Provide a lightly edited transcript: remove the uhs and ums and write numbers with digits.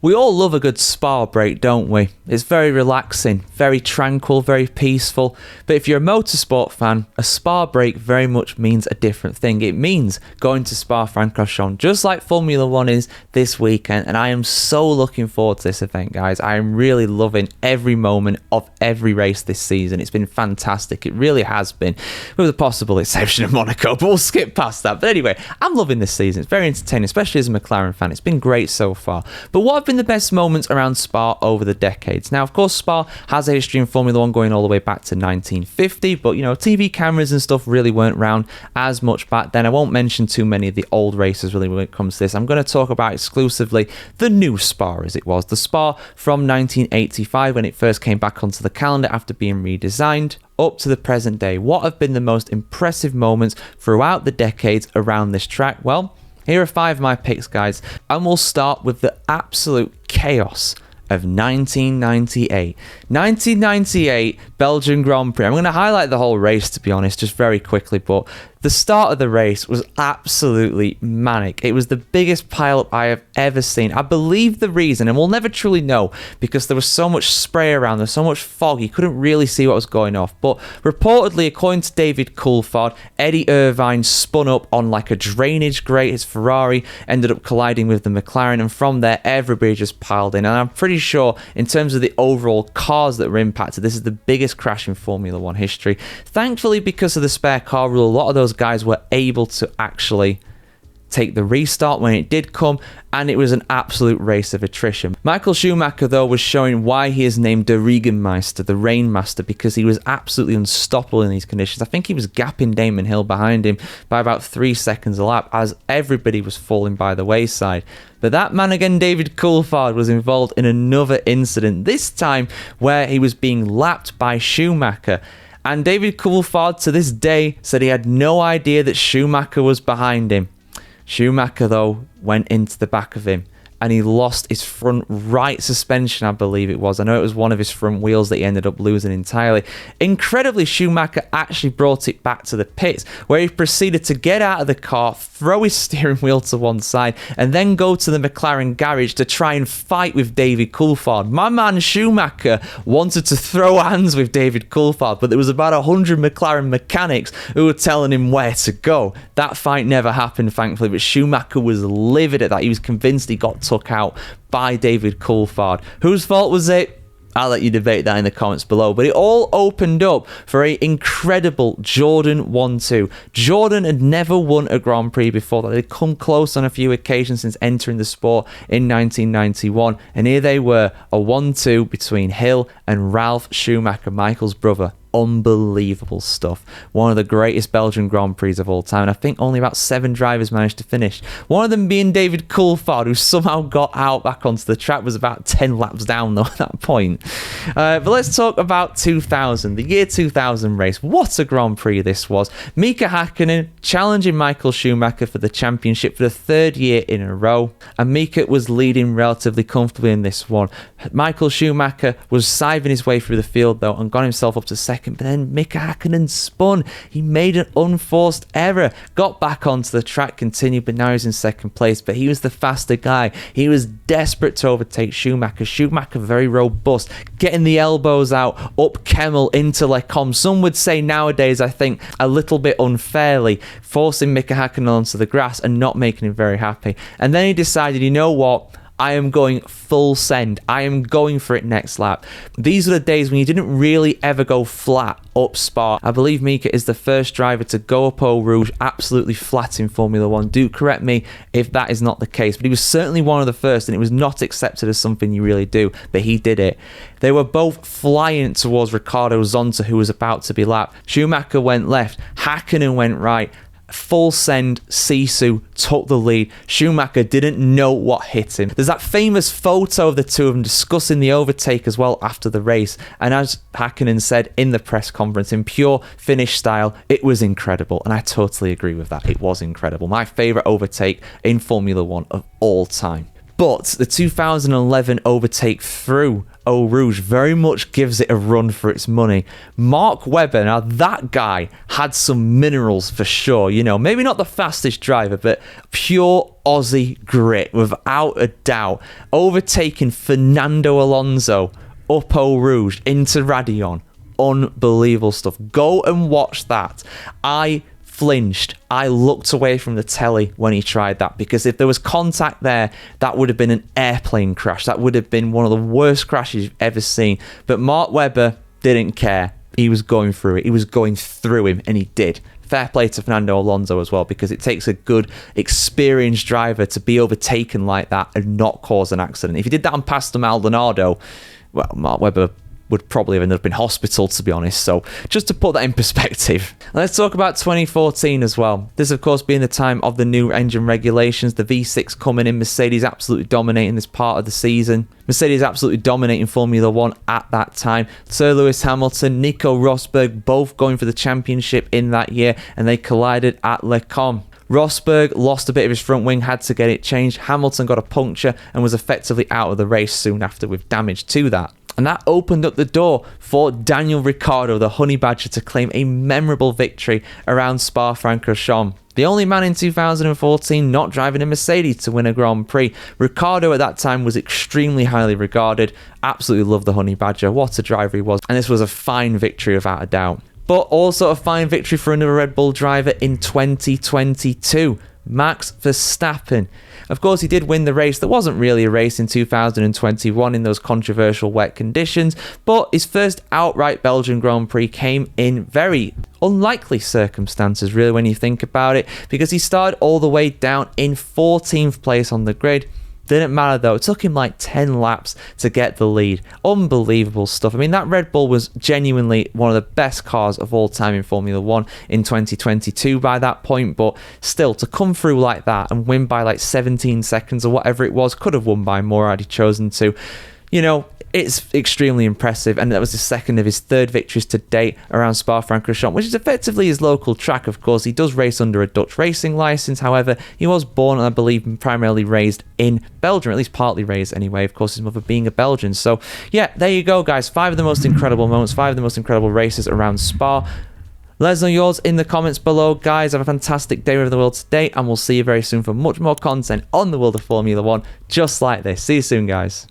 We all love a good spa break, don't we? It's very relaxing, very tranquil, very peaceful. But if you're a motorsport fan, a spa break very much means a different thing. It means going to Spa-Francorchamps, just like Formula One is this weekend. And I am so looking forward to this event, guys. I am really loving every moment of every race this season. It's been fantastic. It really has been, with the possible exception of Monaco, but we'll skip past that. But anyway, I'm loving this season. It's very entertaining, especially as a McLaren fan. It's been great so far. But what have been the best moments around Spa over the decades? Now, of course, Spa has a history in Formula One going all the way back to 1950, but, you know, TV cameras and stuff really weren't around as much back then. I won't mention too many of the old races really when it comes to this. I'm going to talk about exclusively the new Spa, as it was. The Spa from 1985, when it first came back onto the calendar after being redesigned, up to the present day. What have been the most impressive moments throughout the decades around this track? Well, here are 5 of my picks, guys, and we'll start with the absolute chaos of 1998. 1998 Belgian Grand Prix. I'm going to highlight the whole race, to be honest, just very quickly, but the start of the race was absolutely manic. It was the biggest pileup I have ever seen. I believe the reason, and we'll never truly know because there was so much spray around, there was so much fog, you couldn't really see what was going off. But reportedly, according to David Coulthard, Eddie Irvine spun up on like a drainage grate. His Ferrari ended up colliding with the McLaren, and from there, everybody just piled in. And I'm pretty sure, in terms of the overall cars that were impacted, this is the biggest crash in Formula One history. Thankfully, because of the spare car rule, a lot of those guys were able to actually take the restart when it did come, and it was an absolute race of attrition. Michael Schumacher, though, was showing why he is named the Regenmeister, the Rainmaster, because he was absolutely unstoppable in these conditions. I think he was gapping Damon Hill behind him by about 3 seconds a lap as everybody was falling by the wayside. But that man again, David Coulthard, was involved in another incident, this time where he was being lapped by Schumacher. And David Coulthard, to this day, said he had no idea that Schumacher was behind him. Schumacher, though, went into the back of him, and he lost his front right suspension, I believe it was. I know it was one of his front wheels that he ended up losing entirely. Incredibly, Schumacher actually brought it back to the pits, where he proceeded to get out of the car, throw his steering wheel to one side, and then go to the McLaren garage to try and fight with David Coulthard. My man Schumacher wanted to throw hands with David Coulthard, but there was about 100 McLaren mechanics who were telling him where to go. That fight never happened, thankfully, but Schumacher was livid at that. He was convinced he got took out by David Coulthard. Whose fault was it? I'll let you debate that in the comments below. But it all opened up for an incredible Jordan 1-2. Jordan had never won a Grand Prix before that. They'd come close on a few occasions since entering the sport in 1991. And here they were, a 1-2 between Hill and Ralf Schumacher, Michael's brother. Unbelievable stuff. One of the greatest Belgian Grand Prix of all time, and I think only about 7 drivers managed to finish. One of them being David Coulthard, who somehow got out back onto the track, was about 10 laps down though at that point. But let's talk about 2000, the year 2000 race. What a Grand Prix this was. Mika Häkkinen challenging Michael Schumacher for the championship for the 3rd year in a row, and Mika was leading relatively comfortably in this one. Michael Schumacher was siving his way through the field though and got himself up to second, but then Mika Häkkinen spun. He made an unforced error, got back onto the track, continued, but now he's in second place. But he was the faster guy. He was desperate to overtake Schumacher. Schumacher very robust, getting the elbows out, up Kemmel into Lecombe. Some would say nowadays, I think, a little bit unfairly, forcing Mika Häkkinen onto the grass and not making him very happy. And then he decided, you know what? I am going full send. I am going for it next lap. These were the days when you didn't really ever go flat up Spa. I believe Mika is the first driver to go up Eau Rouge absolutely flat in Formula One. Do correct me if that is not the case, but he was certainly one of the first, and it was not accepted as something you really do, but he did it. They were both flying towards Ricardo Zonta, who was about to be lapped. Schumacher went left, Häkkinen went right. Full send, Sisu took the lead. Schumacher didn't know what hit him. There's that famous photo of the two of them discussing the overtake as well after the race. And as Häkkinen said in the press conference, in pure Finnish style, it was incredible. And I totally agree with that. It was incredible. My favourite overtake in Formula One of all time. But the 2011 overtake through Eau Rouge very much gives it a run for its money. Mark Webber, now that guy had some minerals for sure. You know, maybe not the fastest driver, but pure Aussie grit, without a doubt, overtaking Fernando Alonso up Eau Rouge into Radion. Unbelievable stuff. Go and watch that. I flinched. I looked away from the telly when he tried that, because if there was contact there, that would have been an airplane crash. That would have been one of the worst crashes you've ever seen. But Mark Webber didn't care. He was going through it. He was going through him, and he did. Fair play to Fernando Alonso as well, because it takes a good, experienced driver to be overtaken like that and not cause an accident. If he did that on Pastor Maldonado, well, Mark Webber would probably have ended up in hospital, to be honest. So just to put that in perspective. Let's talk about 2014 as well. This, of course, being the time of the new engine regulations, the V6 coming in, Mercedes absolutely dominating this part of the season. Mercedes absolutely dominating Formula 1 at that time. Sir Lewis Hamilton, Nico Rosberg, both going for the championship in that year, and they collided at Le Mans. Rosberg lost a bit of his front wing, had to get it changed. Hamilton got a puncture and was effectively out of the race soon after with damage to that. And that opened up the door for Daniel Ricciardo, the Honey Badger, to claim a memorable victory around Spa-Francorchamps. The only man in 2014 not driving a Mercedes to win a Grand Prix. Ricciardo at that time was extremely highly regarded. Absolutely loved the Honey Badger. What a driver he was. And this was a fine victory without a doubt. But also a fine victory for another Red Bull driver in 2022. Max Verstappen. Of course, he did win the race. There wasn't really a race in 2021 in those controversial wet conditions, but his first outright Belgian Grand Prix came in very unlikely circumstances, really, when you think about it, because he started all the way down in 14th place on the grid. Didn't matter though, it took him like 10 laps to get the lead. Unbelievable stuff. I mean, that Red Bull was genuinely one of the best cars of all time in Formula 1 in 2022 by that point, but still, to come through like that and win by like 17 seconds or whatever it was, could have won by more had he chosen to. You know, it's extremely impressive, and that was the second of his third victories to date around Spa-Francorchamps, which is effectively his local track. Of course, he does race under a Dutch racing license. However, he was born, I believe, primarily raised in Belgium, at least partly raised anyway, of course, his mother being a Belgian. So yeah, there you go, guys. 5 of the most incredible moments, 5 of the most incredible races around Spa. Let us know yours in the comments below, guys. Have a fantastic day over the world today, and we'll see you very soon for much more content on the world of Formula 1 just like this. See you soon, guys.